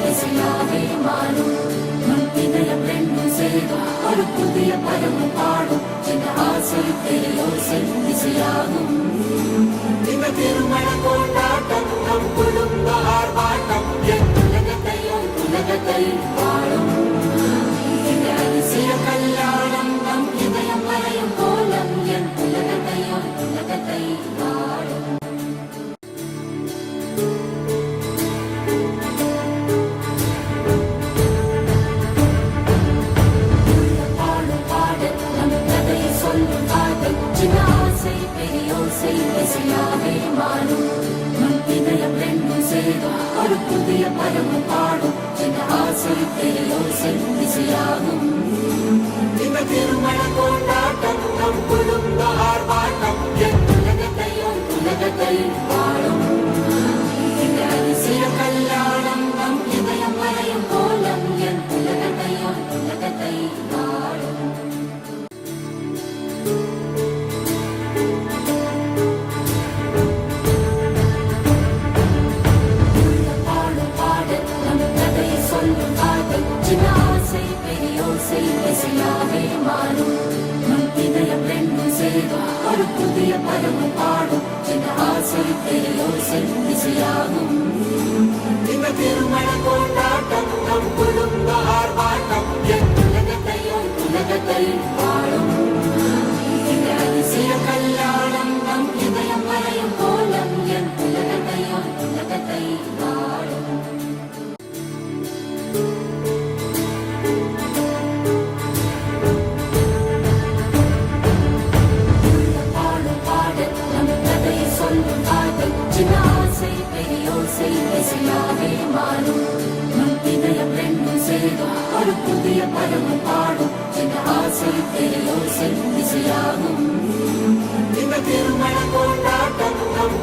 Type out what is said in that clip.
இசையாவே மாறும். நம் இதயம் ரெண்டும் சேரும் ஒரு புதிய பருவம் பாடும். இந்த ஆசை பெரியோசை இசையாகும். இந்த திருமண கொண்டாட்டம் நம் குடும்ப ஆர்ப்பாட்டம் என் உலகத்தை வாழும். இந்த அதிசய கல்யாணம் நம் இதயம் வரையும் கோலம் என் உலகத்தை வாழும். பாடும் பாடல் நம் கதையை சொல்லும் காதல். சின்ன ஆசை பெரியோசை இசையாவே மாறும். நம் இதயம் ரெண்டும் சேரும் ஒரு புதிய பருவம் பாடும். சின்ன ஆசை பெரியோசை இசையாகும். இந்த திருமண கொண்டாட்டம் நம் குடும்ப ஆர்ப்பாட்டம் என் உலகத்தை வாழும். இந்த அதிசய கல்யாணம் நம் இதயம் வரையும் கோலம் என் உலகத்தை வாழும். பாடும் பாடல் நம் கதையை சொல்லும் காதல். சின்ன ஆசை பெரியோசை இசையாவே மாறும். நம் இதயம் ரெண்டும் சேரும் ஒரு புதிய பருவம் பாடும். சின்ன ஆசை பெரியோசை இசையாகும். இந்த திருமண கொண்டாட்டம் நம் குடும்ப ஆர்ப்பாட்டம் என் உலகத்தை வாழும். இந்த அதிசய கல்யாணம் நம் இதயம் வரையும் கோலம் என் உலகத்தை வாழும். பாடும் பாடல் நம் கதையை சொல்லும் காதல். சின்ன ஆசை பெரியோசை இசையாவே மாறும். நம் இதயம் ரெண்டும் சேரும் ஒரு புதிய பருவம் பாடும். சின்ன ஆசை பெரியோசை இசையாகும். இந்த திருமண கொண்டாட்டம் நம்